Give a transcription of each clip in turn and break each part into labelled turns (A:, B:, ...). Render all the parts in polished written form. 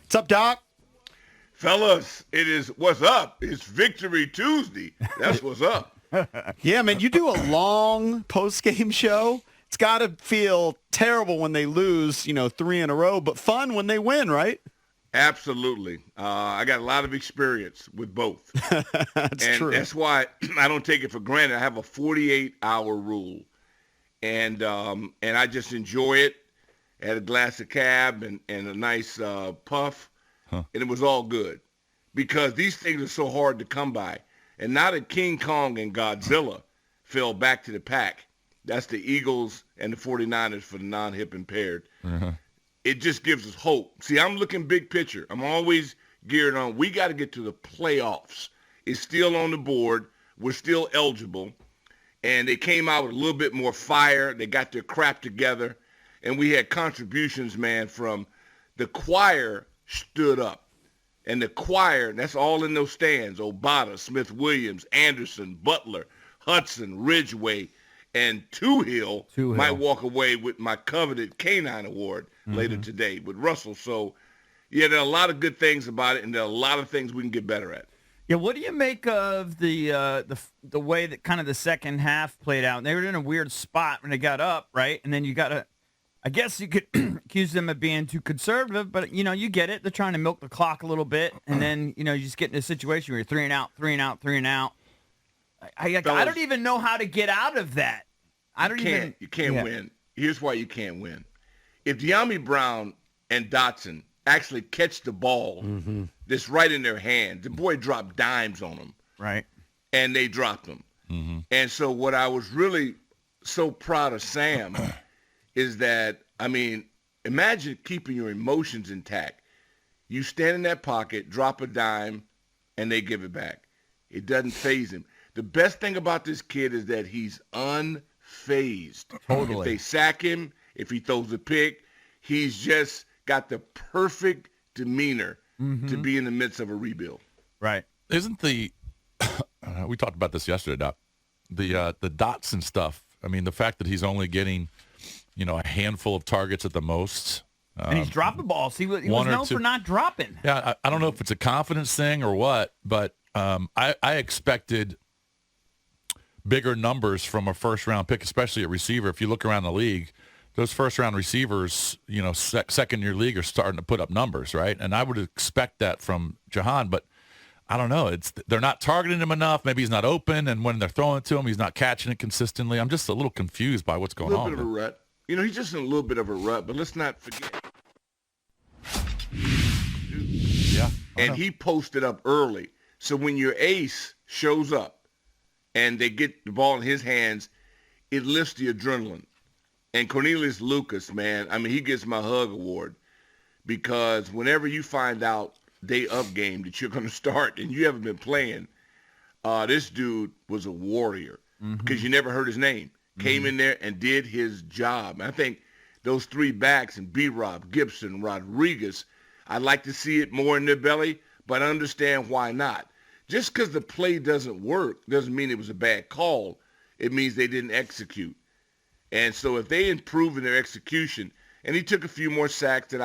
A: What's up, Doc?
B: Fellas, what's up? It's Victory Tuesday. That's what's up.
A: Yeah, man, you do a long post-game show. It's got to feel terrible when they lose, 3 in a row, but fun when they win, right?
B: Absolutely. I got a lot of experience with both.
A: That's true.
B: That's why I don't take it for granted. I have a 48-hour rule, and I just enjoy it. I had a glass of cab and a nice puff, and it was all good because these things are so hard to come by. And now that King Kong and Godzilla fell back to the pack, that's the Eagles and the 49ers for the non-hip impaired. It just gives us hope. See, I'm looking big picture. I'm always geared on. We got to get to the playoffs. It's still on the board. We're still eligible. And they came out with a little bit more fire. They got their crap together. And we had contributions, man, from the choir stood up. And the choir, that's all in those stands, Obata, Smith-Williams, Anderson, Butler, Hudson, Ridgeway, and Two-Hill might walk away with my coveted Canine Award later today with Russell. So, yeah, there are a lot of good things about it, and there are a lot of things we can get better at.
C: Yeah, what do you make of the way that kind of the second half played out? They were in a weird spot when they got up, right? And then you got to – I guess you could accuse them of being too conservative, but, you get it. They're trying to milk the clock a little bit, and then, you just get in a situation where you're 3 and out, 3 and out, 3 and out. I don't even know how to get out of that. You
B: can't win. Here's why you can't win. If De'Ami Brown and Dotson actually catch the ball that's right in their hand, the boy dropped dimes on them.
C: Right.
B: And they dropped them. And so what I was really so proud of Sam is that, imagine keeping your emotions intact. You stand in that pocket, drop a dime, and they give it back. It doesn't faze him. The best thing about this kid is that he's unfazed.
C: Totally.
B: If they sack him, if he throws a pick, he's just got the perfect demeanor to be in the midst of a rebuild.
C: Right.
D: Isn't we talked about this yesterday, Doc, the Dotson stuff. The fact that he's only getting, a handful of targets at the most.
C: And he's dropping balls. He was known for not dropping.
D: Yeah, I don't know if it's a confidence thing or what, but I expected bigger numbers from a first-round pick, especially at receiver. If you look around the league, those first-round receivers, second-year league are starting to put up numbers, right? And I would expect that from Jahan, but I don't know. They're not targeting him enough. Maybe he's not open, and when they're throwing it to him, he's not catching it consistently. I'm just a little confused by what's going on.
B: A little bit of a rut. He's just in a little bit of a rut, but let's not forget.
D: Yeah.
B: And he posted up early. So when your ace shows up and they get the ball in his hands, it lifts the adrenaline. And Cornelius Lucas, man, he gets my hug award because whenever you find out day of game that you're going to start and you haven't been playing, this dude was a warrior because you never heard his name. Came in there and did his job. I think those 3 backs and B-Rob, Gibson, Rodriguez, I'd like to see it more in their belly, but I understand why not. Just because the play doesn't work doesn't mean it was a bad call. It means they didn't execute. And so if they improve in their execution, and he took a few more sacks that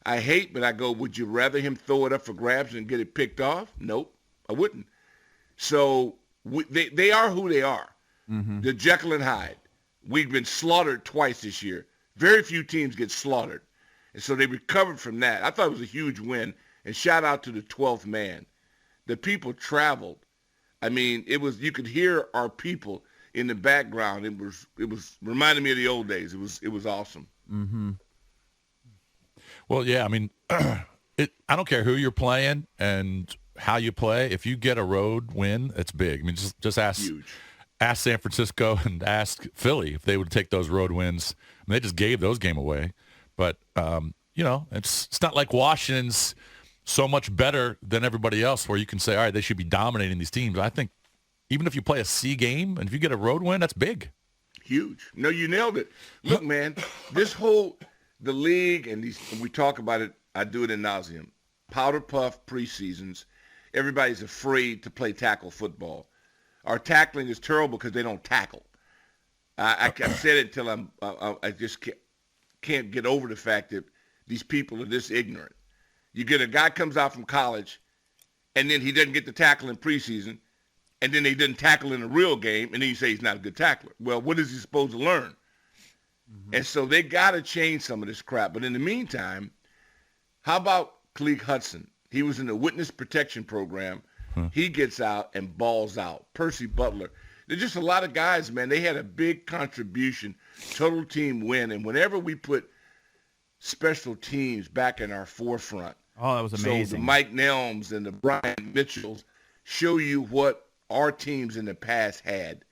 B: I hate, but I go, would you rather him throw it up for grabs and get it picked off? Nope, I wouldn't. So they are who they are. The Jekyll and Hyde. We've been slaughtered twice this year. Very few teams get slaughtered. And so they recovered from that. I thought it was a huge win. And shout out to the 12th man. The people traveled. It was, you could hear our people in the background. It was reminding me of the old days. It was awesome.
D: Well, yeah, I don't care who you're playing and how you play. If you get a road win, it's big. Just ask.
B: Huge.
D: Ask San Francisco and ask Philly if they would take those road wins. They just gave those game away. But, it's not like Washington's so much better than everybody else where you can say, all right, they should be dominating these teams. I think even if you play a C game and if you get a road win, that's big.
B: Huge. No, you nailed it. Look, man, the league, and we talk about it, I do it in nauseam. Powder puff preseasons. Everybody's afraid to play tackle football. Our tackling is terrible because they don't tackle. I've said it until I just can't get over the fact that these people are this ignorant. You get a guy comes out from college, and then he doesn't get the tackle in preseason, and then he doesn't tackle in a real game, and then you say he's not a good tackler. Well, what is he supposed to learn? And so they got to change some of this crap. But in the meantime, how about Khaleke Hudson? He was in the witness protection program. He gets out and balls out. Percy Butler. There's just a lot of guys, man. They had a big contribution, total team win. And whenever we put special teams back in our forefront,
C: oh, that was amazing.
B: So the Mike Nelms and the Brian Mitchells show you what our teams in the past had.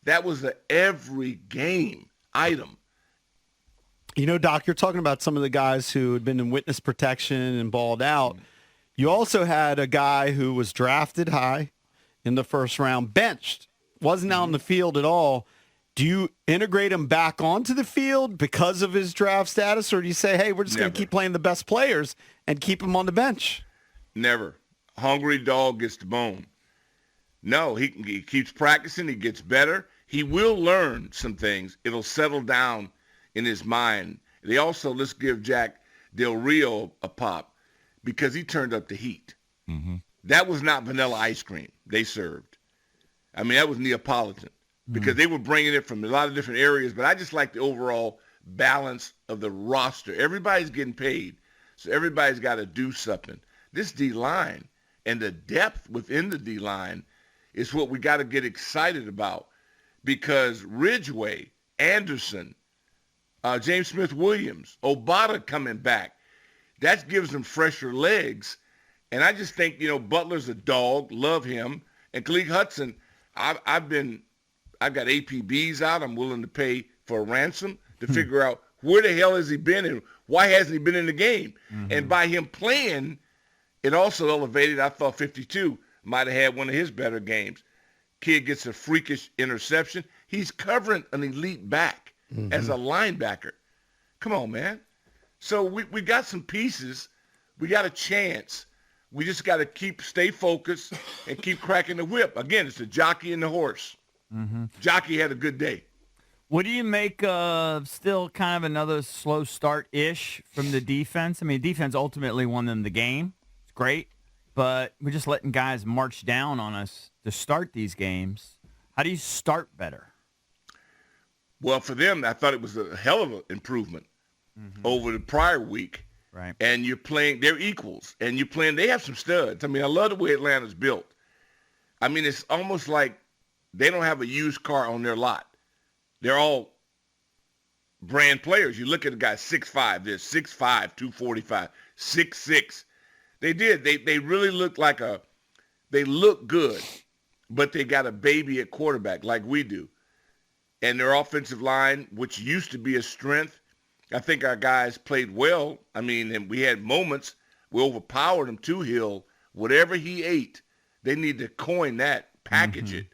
B: That was an every game item.
A: You know, Doc, you're talking about some of the guys who had been in witness protection and balled out. You also had a guy who was drafted high in the first round, benched, wasn't out in the field at all. Do you integrate him back onto the field because of his draft status, or do you say, hey, we're just going to keep playing the best players and keep him on the bench?
B: Never. Hungry dog gets the bone. No, he keeps practicing. He gets better. He will learn some things. It'll settle down in his mind. They also, let's give Jack Del Rio a pop because he turned up the heat. Mm-hmm. That was not vanilla ice cream they served. I mean, that was Neapolitan because they were bringing it from a lot of different areas, but I just like the overall balance of the roster. Everybody's getting paid, so everybody's got to do something. This D-line and the depth within the D-line is what we got to get excited about because Ridgeway, Anderson, James Smith-Williams, Obata coming back, that gives them fresher legs. And I just think, Butler's a dog, love him. And Khaleke Hudson, I've got APBs out. I'm willing to pay for a ransom to figure out where the hell has he been and why hasn't he been in the game? Mm-hmm. And by him playing, it also elevated, I thought 52 might have had one of his better games. Kid gets a freakish interception. He's covering an elite back as a linebacker. Come on, man. So we got some pieces. We got a chance. We just got to stay focused and keep cracking the whip. Again, it's the jockey and the horse. Mm-hmm. Jockey had a good day.
C: What do you make of still kind of another slow start-ish from the defense? I mean, defense ultimately won them the game. It's great. But we're just letting guys march down on us to start these games. How do you start better?
B: Well, for them, I thought it was a hell of an improvement over the prior week.
C: Right.
B: And you're playing, they're equals. And you're playing, they have some studs. I mean, I love the way Atlanta's built. I mean, it's almost like they don't have a used car on their lot. They're all brand players. You look at the guy 6'5", they're 6'5", 245, 6'6". They did. They really look they look good, but they got a baby at quarterback like we do. And their offensive line, which used to be a strength, I think our guys played well. I mean, and we had moments. We overpowered him to Hill. Whatever he ate, they need to coin that, package it.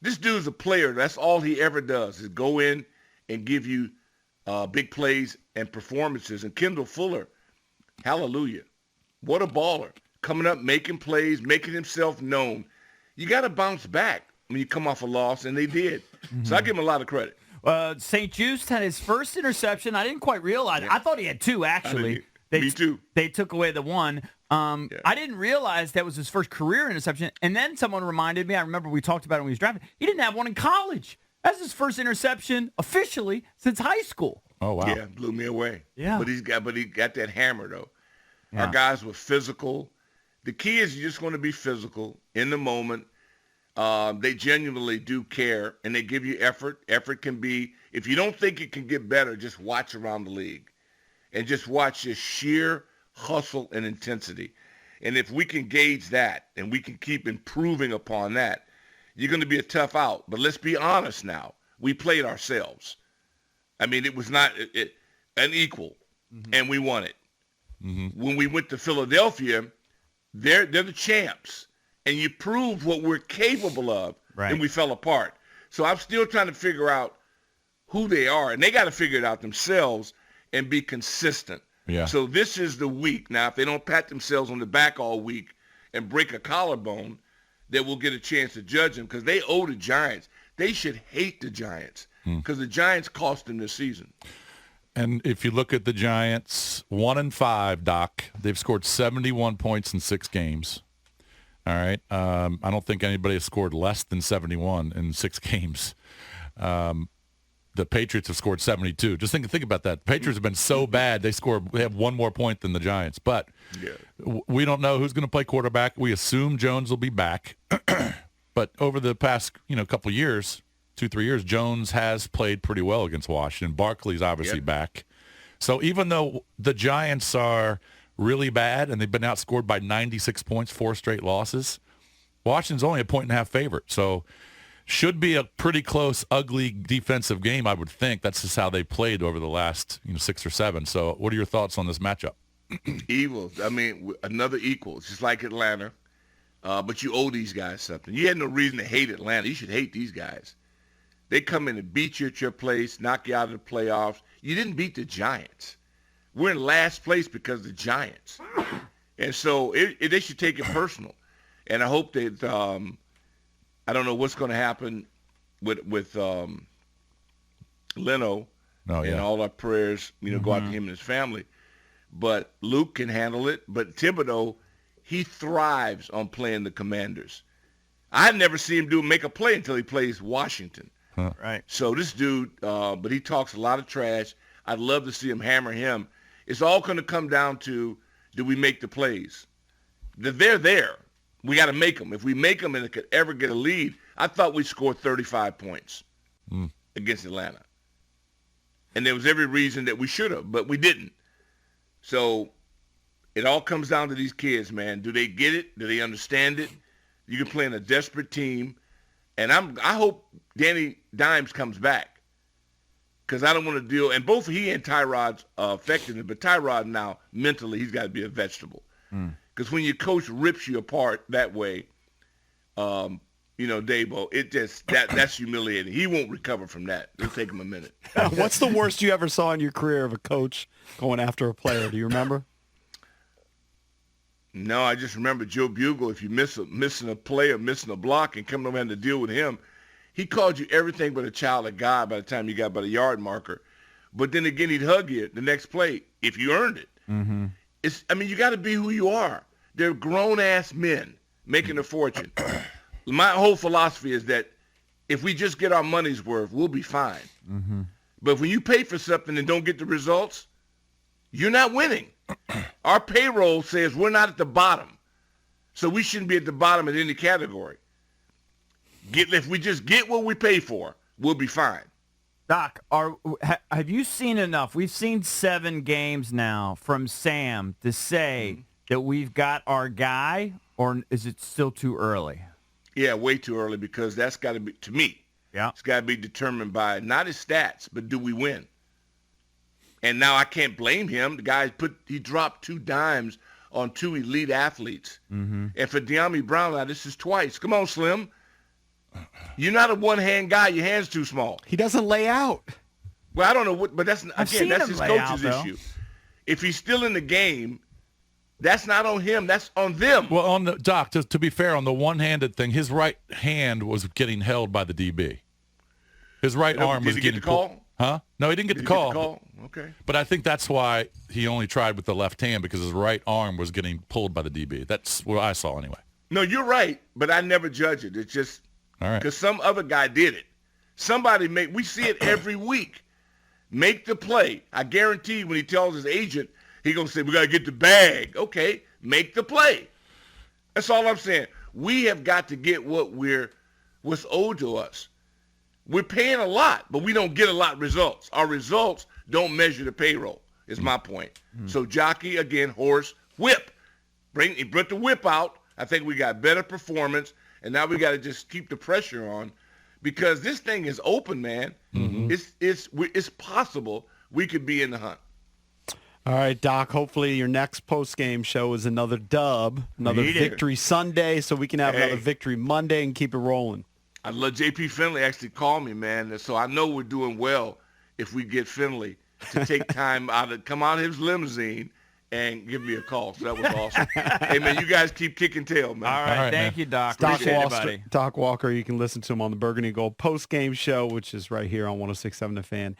B: This dude's a player. That's all he ever does is go in and give you big plays and performances. And Kendall Fuller, hallelujah. What a baller. Coming up, making plays, making himself known. You got to bounce back when you come off a loss, and they did. So I give him a lot of credit.
C: St. Juste's had his first interception. I didn't quite realize. I thought he had two, actually.
B: Me too.
C: They took away the one. I didn't realize that was his first career interception. And then someone reminded me, I remember we talked about it when he was drafted, he didn't have one in college. That's his first interception officially since high school.
D: Oh, wow.
B: Yeah, blew me away.
C: Yeah.
B: But he got that hammer, though.
C: Yeah.
B: Our guys were physical. The key is you're just going to be physical in the moment. They genuinely do care, and they give you effort. Effort can be, if you don't think it can get better, just watch around the league and just watch this sheer hustle and intensity. And if we can gauge that and we can keep improving upon that, you're going to be a tough out. But let's be honest now. We played ourselves. I mean, it was not an equal, and we won it. When we went to Philadelphia, they're the champs, and you proved what we're capable of, and we fell apart. So I'm still trying to figure out who they are, and they got to figure it out themselves and be consistent.
D: Yeah.
B: So this is the week. Now, if they don't pat themselves on the back all week and break a collarbone, then we'll get a chance to judge them because they owe the Giants. They should hate the Giants because the Giants cost them this season.
D: And if you look at the Giants, 1-5, Doc, they've scored 71 points in 6 games. All right. I don't think anybody has scored less than 71 in 6 games. The Patriots have scored 72. Just think about that. The Patriots have been so bad they have 1 more point than the Giants. But we don't know who's going to play quarterback. We assume Jones will be back. But over the past couple of years, 2-3 years, Jones has played pretty well against Washington. Barkley's obviously back. So even though the Giants are really bad and they've been outscored by 96 points, 4 straight losses, Washington's only a 1.5 favorite. So should be a pretty close, ugly defensive game, I would think. That's just how they played over the last 6 or 7. So what are your thoughts on this matchup?
B: Evil. I mean, another equal. It's just like Atlanta. But you owe these guys something. You had no reason to hate Atlanta. You should hate these guys. They come in and beat you at your place, knock you out of the playoffs. You didn't beat the Giants. We're in last place because of the Giants. And so they should take it personal. And I hope that I don't know what's going to happen with Leno. And all our prayers, go out to him and his family. But Luke can handle it. But Thibodeau, he thrives on playing the Commanders. I never see him make a play until he plays Washington.
C: Right.
B: So this dude, but he talks a lot of trash. I'd love to see him hammer him. It's all going to come down to, do we make the plays? They're there. We got to make them. If we make them and it could ever get a lead, I thought we'd score 35 points against Atlanta. And there was every reason that we should have, but we didn't. So it all comes down to these kids, man. Do they get it? Do they understand it? You can play in a desperate team. And I hope Danny Dimes comes back, because I don't want to deal. And both he and Tyrod's affected it, but Tyrod now mentally he's got to be a vegetable. Because when your coach rips you apart that way, Dabo, it just that's humiliating. He won't recover from that. It'll take him a minute.
A: What's the worst you ever saw in your career of a coach going after a player? Do you remember?
B: No, I just remember Joe Bugle. If you missing a play or missing a block and coming over and to deal with him, he called you everything but a child of God by the time you got by the yard marker. But then again, he'd hug you the next play if you earned it. You got to be who you are. They're grown-ass men making a fortune. My whole philosophy is that if we just get our money's worth, we'll be fine. But when you pay for something and don't get the results, you're not winning. Our payroll says we're not at the bottom, so we shouldn't be at the bottom in any category. If we just get what we pay for, we'll be fine.
C: Doc, have you seen enough? We've seen 7 games now from Sam to say that we've got our guy, or is it still too early?
B: Yeah, way too early, because that's got to be, to me, it's got to be determined by not his stats, but do we win? And now I can't blame him. The guy he dropped 2 dimes on 2 elite athletes. And for De'Ami Brown, now this is twice. Come on, Slim. You're not a one-hand guy. Your hand's too small.
A: He doesn't lay out.
B: Well, I don't know what, but that's his coach's issue.
C: Though.
B: If he's still in the game, that's not on him. That's on them.
D: Well, Doc, to be fair, on the one-handed thing, his right hand was getting held by the DB. His right arm was getting
B: called.
D: Huh? No, he didn't get the call.
B: Okay.
D: But I think that's why he only tried with the left hand, because his right arm was getting pulled by the DB. That's what I saw anyway.
B: No, you're right, but I never judge it. It's just because some other guy did it. We see it every week. Make the play. I guarantee when he tells his agent, he's going to say, we got to get the bag. Okay, make the play. That's all I'm saying. We have got to get what's owed to us. We're paying a lot, but we don't get a lot of results. Our results don't measure the payroll, is my point. So jockey, again, horse, whip. Bring the whip out. I think we got better performance, and now we got to just keep the pressure on, because this thing is open, man. It's possible we could be in the hunt.
A: All right, Doc, hopefully your next post-game show is another dub, another victory Sunday, so we can have another victory Monday and keep it rolling.
B: I'd love JP Finley actually call me, man. So I know we're doing well if we get Finley to take time come out of his limousine and give me a call. So that was awesome. Hey, man, you guys keep kicking tail, man.
C: All right, thank you, Doc.
A: Doc Walker, you can listen to him on the Burgundy Gold post-game show, which is right here on 106.7 The Fan.